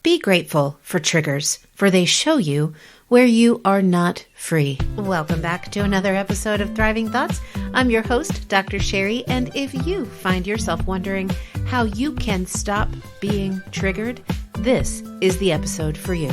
Be grateful for triggers, for they show you where you are not free. Welcome back to another episode of Thriving Thoughts. I'm your host, Dr. Sherri, and if you find yourself wondering how you can stop being triggered, this is the episode for you.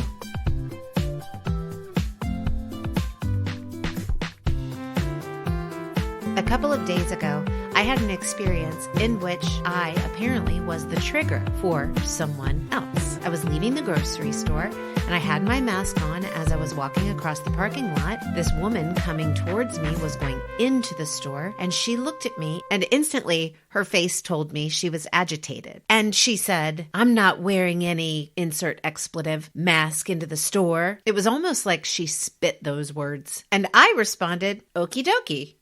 A couple of days ago, I had an experience in which I apparently was the trigger for someone else. I was leaving the grocery store and I had my mask on as I was walking across the parking lot. This woman coming towards me was going into the store and she looked at me and instantly her face told me she was agitated. And she said, "I'm not wearing any insert expletive mask into the store." It was almost like she spit those words. And I responded, "Okie dokie."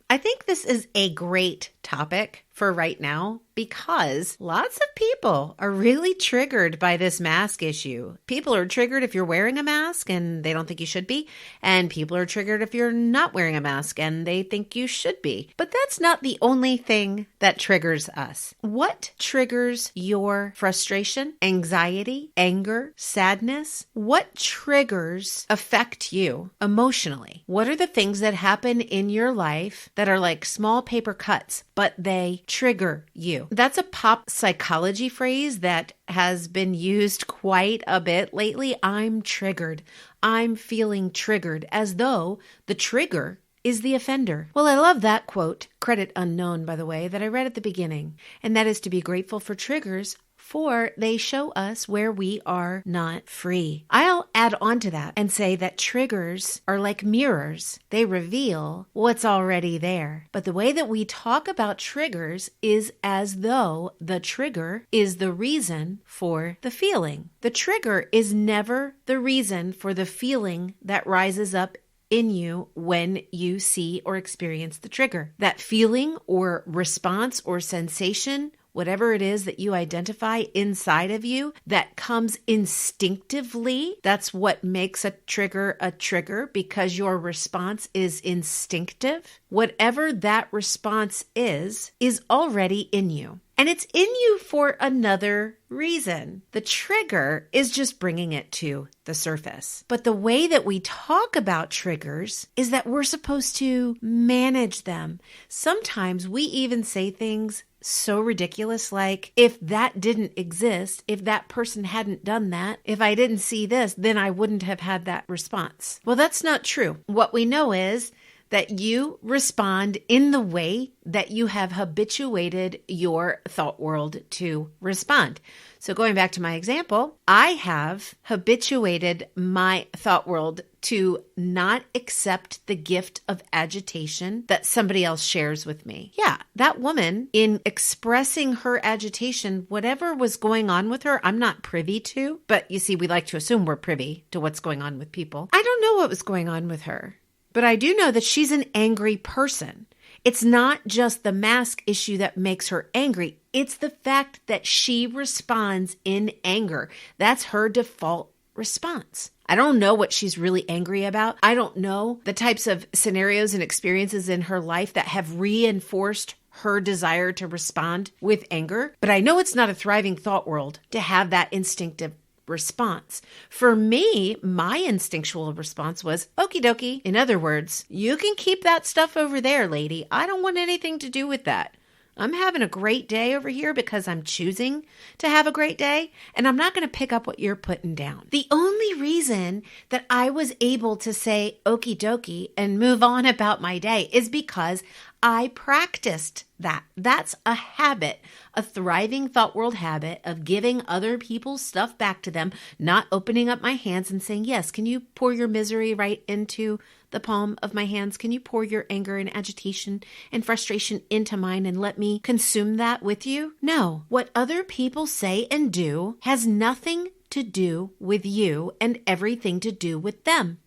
I think this is a great topic for right now because lots of people are really triggered by this mask issue. People are triggered if you're wearing a mask and they don't think you should be, and people are triggered if you're not wearing a mask and they think you should be. But that's not the only thing that triggers us. What triggers your frustration, anxiety, anger, sadness? What triggers affect you emotionally? What are the things that happen in your life that are like small paper cuts, but they trigger you? That's a pop psychology phrase that has been used quite a bit lately. I'm triggered. I'm feeling triggered, as though the trigger is the offender. Well, I love that quote, credit unknown, by the way, that I read at the beginning, and that is to be grateful for triggers, for they show us where we are not free. I'll add on to that and say that triggers are like mirrors. They reveal what's already there. But the way that we talk about triggers is as though the trigger is the reason for the feeling. The trigger is never the reason for the feeling that rises up in you when you see or experience the trigger. That feeling or response or sensation, whatever it is that you identify inside of you that comes instinctively, that's what makes a trigger because your response is instinctive. Whatever that response is already in you. And it's in you for another reason. The trigger is just bringing it to the surface. But the way that we talk about triggers is that we're supposed to manage them. Sometimes we even say things so ridiculous like, if that didn't exist, if that person hadn't done that, if I didn't see this, then I wouldn't have had that response. Well, that's not true. What we know is that you respond in the way that you have habituated your thought world to respond. So going back to my example, I have habituated my thought world to not accept the gift of agitation that somebody else shares with me. Yeah, that woman, in expressing her agitation, whatever was going on with her, I'm not privy to. But you see, we like to assume we're privy to what's going on with people. I don't know what was going on with her. But I do know that she's an angry person. It's not just the mask issue that makes her angry. It's the fact that she responds in anger. That's her default response. I don't know what she's really angry about. I don't know the types of scenarios and experiences in her life that have reinforced her desire to respond with anger. But I know it's not a thriving thought world to have that instinctive response. For me, my instinctual response was, okie dokie. In other words, you can keep that stuff over there, lady. I don't want anything to do with that. I'm having a great day over here because I'm choosing to have a great day, and I'm not going to pick up what you're putting down. The only reason that I was able to say okie dokie and move on about my day is because I practiced that. That's a habit, a thriving thought world habit of giving other people's stuff back to them, not opening up my hands and saying, yes, can you pour your misery right into the palm of my hands? Can you pour your anger and agitation and frustration into mine and let me consume that with you? No. What other people say and do has nothing to do with you and everything to do with them.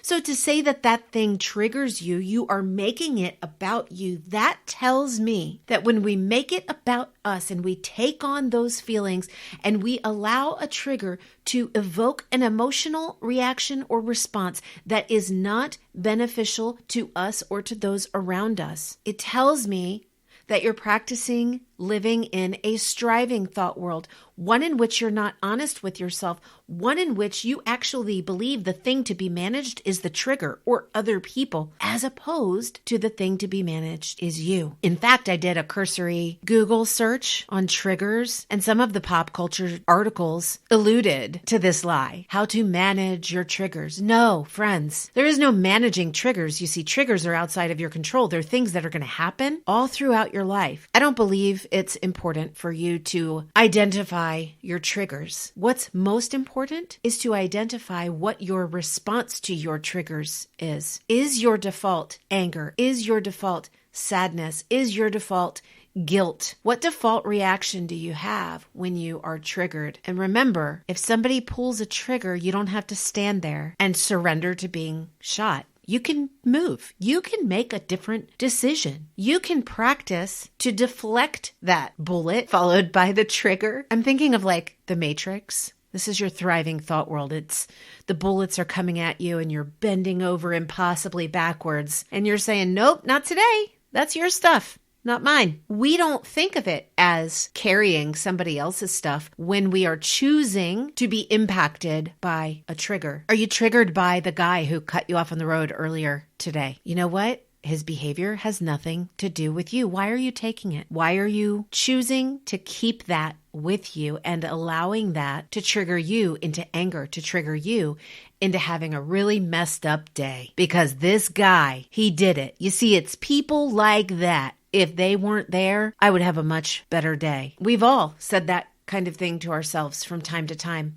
So to say that that thing triggers you, you are making it about you. That tells me that when we make it about us and we take on those feelings and we allow a trigger to evoke an emotional reaction or response that is not beneficial to us or to those around us, it tells me that you're practicing living in a striving thought world, one in which you're not honest with yourself, one in which you actually believe the thing to be managed is the trigger or other people, as opposed to the thing to be managed is you. In fact, I did a cursory Google search on triggers, and some of the pop culture articles alluded to this lie, how to manage your triggers. No, friends, there is no managing triggers. You see, triggers are outside of your control. They're things that are going to happen all throughout your life. I don't believe it's important for you to identify your triggers. What's most important is to identify what your response to your triggers is. Is your default anger? Is your default sadness? Is your default guilt? What default reaction do you have when you are triggered? And remember, if somebody pulls a trigger, you don't have to stand there and surrender to being shot. You can move. You can make a different decision. You can practice to deflect that bullet followed by the trigger. I'm thinking of like the Matrix. This is your thriving thought world. It's the bullets are coming at you and you're bending over impossibly backwards and you're saying, nope, not today. That's your stuff. Not mine. We don't think of it as carrying somebody else's stuff when we are choosing to be impacted by a trigger. Are you triggered by the guy who cut you off on the road earlier today? You know what? His behavior has nothing to do with you. Why are you taking it? Why are you choosing to keep that with you and allowing that to trigger you into anger, to trigger you into having a really messed up day? Because this guy, he did it. You see, it's people like that. If they weren't there, I would have a much better day. We've all said that kind of thing to ourselves from time to time.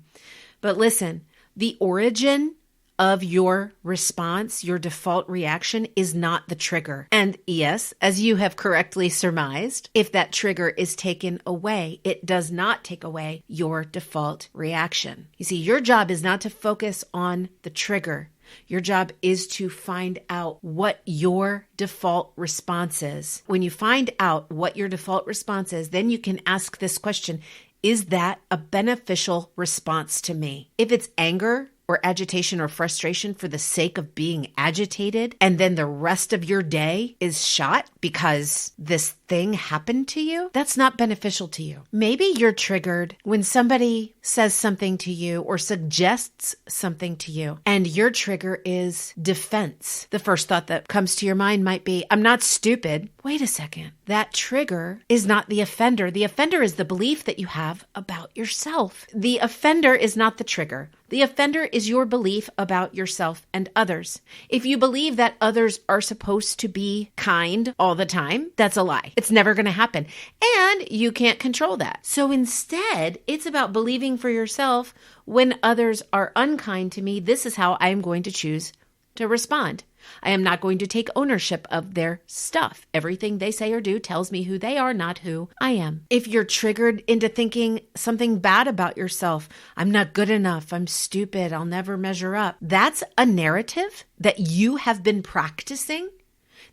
But listen, the origin of your response, your default reaction is not the trigger. And yes, as you have correctly surmised, if that trigger is taken away, it does not take away your default reaction. You see, your job is not to focus on the trigger. Your job is to find out what your default response is. When you find out what your default response is, then you can ask this question, is that a beneficial response to me? If it's anger or agitation or frustration for the sake of being agitated, and then the rest of your day is shot because this thing happened to you, that's not beneficial to you. Maybe you're triggered when somebody says something to you or suggests something to you, and your trigger is defense. The first thought that comes to your mind might be, I'm not stupid. Wait a second. That trigger is not the offender. The offender is the belief that you have about yourself. The offender is not the trigger. The offender is your belief about yourself and others. If you believe that others are supposed to be kind all the time, that's a lie. It's never going to happen. And you can't control that. So instead, it's about believing for yourself, when others are unkind to me, this is how I am going to choose to respond. I am not going to take ownership of their stuff. Everything they say or do tells me who they are, not who I am. If you're triggered into thinking something bad about yourself, I'm not good enough, I'm stupid, I'll never measure up, that's a narrative that you have been practicing,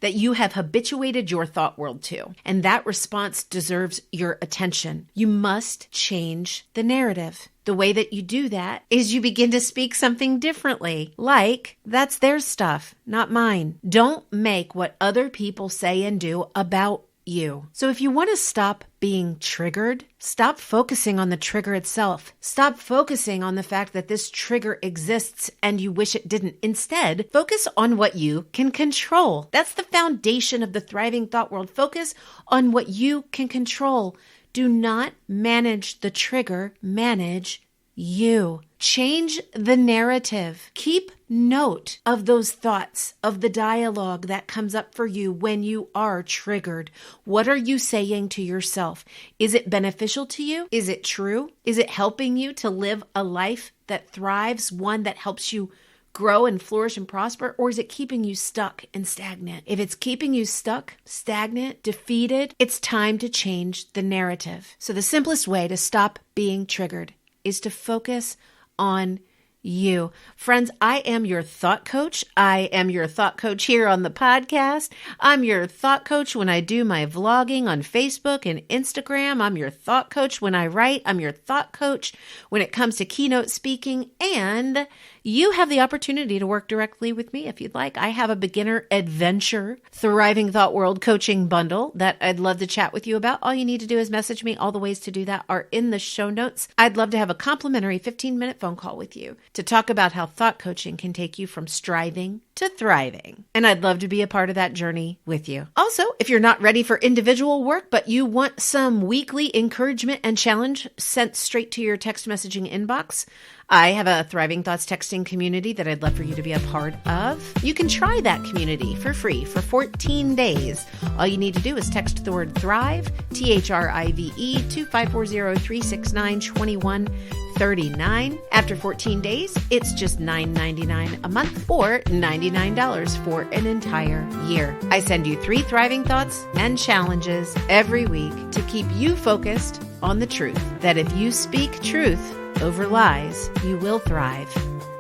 that you have habituated your thought world to. And that response deserves your attention. You must change the narrative. The way that you do that is you begin to speak something differently, like, that's their stuff, not mine. Don't make what other people say and do about you. So if you want to stop being triggered, stop focusing on the trigger itself. Stop focusing on the fact that this trigger exists and you wish it didn't. Instead, focus on what you can control. That's the foundation of the thriving thought world. Focus on what you can control. Do not manage the trigger, manage you. Change the narrative. Keep note of those thoughts, of the dialogue that comes up for you when you are triggered. What are you saying to yourself? Is it beneficial to you? Is it true? Is it helping you to live a life that thrives, one that helps you grow and flourish and prosper? Or is it keeping you stuck and stagnant? If it's keeping you stuck, stagnant, defeated, it's time to change the narrative. So the simplest way to stop being triggered is to focus on you. Friends, I am your thought coach. I am your thought coach here on the podcast. I'm your thought coach when I do my vlogging on Facebook and Instagram. I'm your thought coach when I write. I'm your thought coach when it comes to keynote speaking. And you have the opportunity to work directly with me if you'd like. I have a beginner adventure Thriving Thought World coaching bundle that I'd love to chat with you about. All you need to do is message me. All the ways to do that are in the show notes. I'd love to have a complimentary 15-minute phone call with you to talk about how thought coaching can take you from striving to thriving. And I'd love to be a part of that journey with you. Also, if you're not ready for individual work, but you want some weekly encouragement and challenge sent straight to your text messaging inbox, I have a Thriving Thoughts texting community that I'd love for you to be a part of. You can try that community for free for 14 days. All you need to do is text the word THRIVE, THRIVE, to 540-369-2139. After 14 days, it's just $9.99 a month or $99 for an entire year. I send you 3 thriving thoughts and challenges every week to keep you focused on the truth that if you speak truth over lies, you will thrive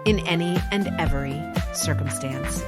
in any and every circumstance.